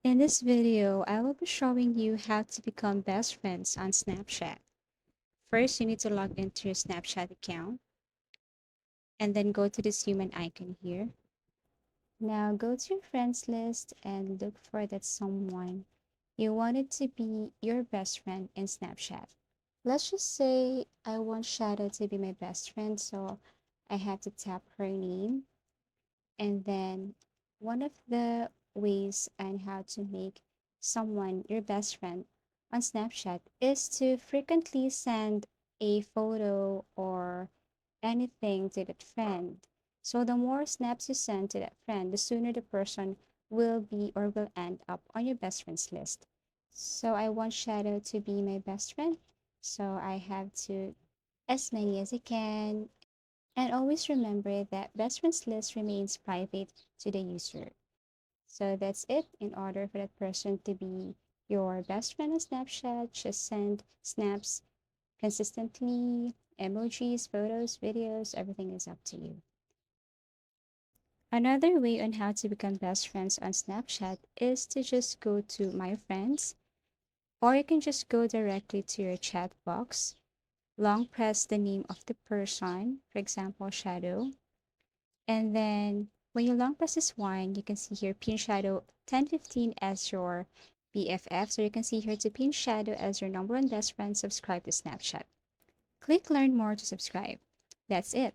In this video, I will be showing you how to become best friends on Snapchat. First, you need to log into your Snapchat account and then go to this human icon here. Now go to your friends list and look for that someone you want it to be your best friend in Snapchat. Let's just say I want Shadow to be my best friend, so I have to tap her name. And then one of the ways on how to make someone your best friend on Snapchat is to frequently send a photo or anything to that friend. So the more snaps you send to that friend, the sooner the person will be or will end up on your best friends list. So I want Shadow to be my best friend. So I have to as many as I can, and always remember that best friends list remains private to the user. So that's it. In order for that person to be your best friend on Snapchat, just send snaps consistently, emojis, photos, videos, everything is up to you. Another way on how to become best friends on Snapchat is to just go to My Friends, or you can just go directly to your chat box, long press the name of the person, for example, Shadow. And then when you long press this one, you can see here Pin Shadow 1015 as your BFF. So you can see here to Pin Shadow as your number one best friend. Subscribe to Snapchat. Click Learn More to subscribe. That's it.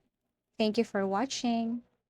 Thank you for watching.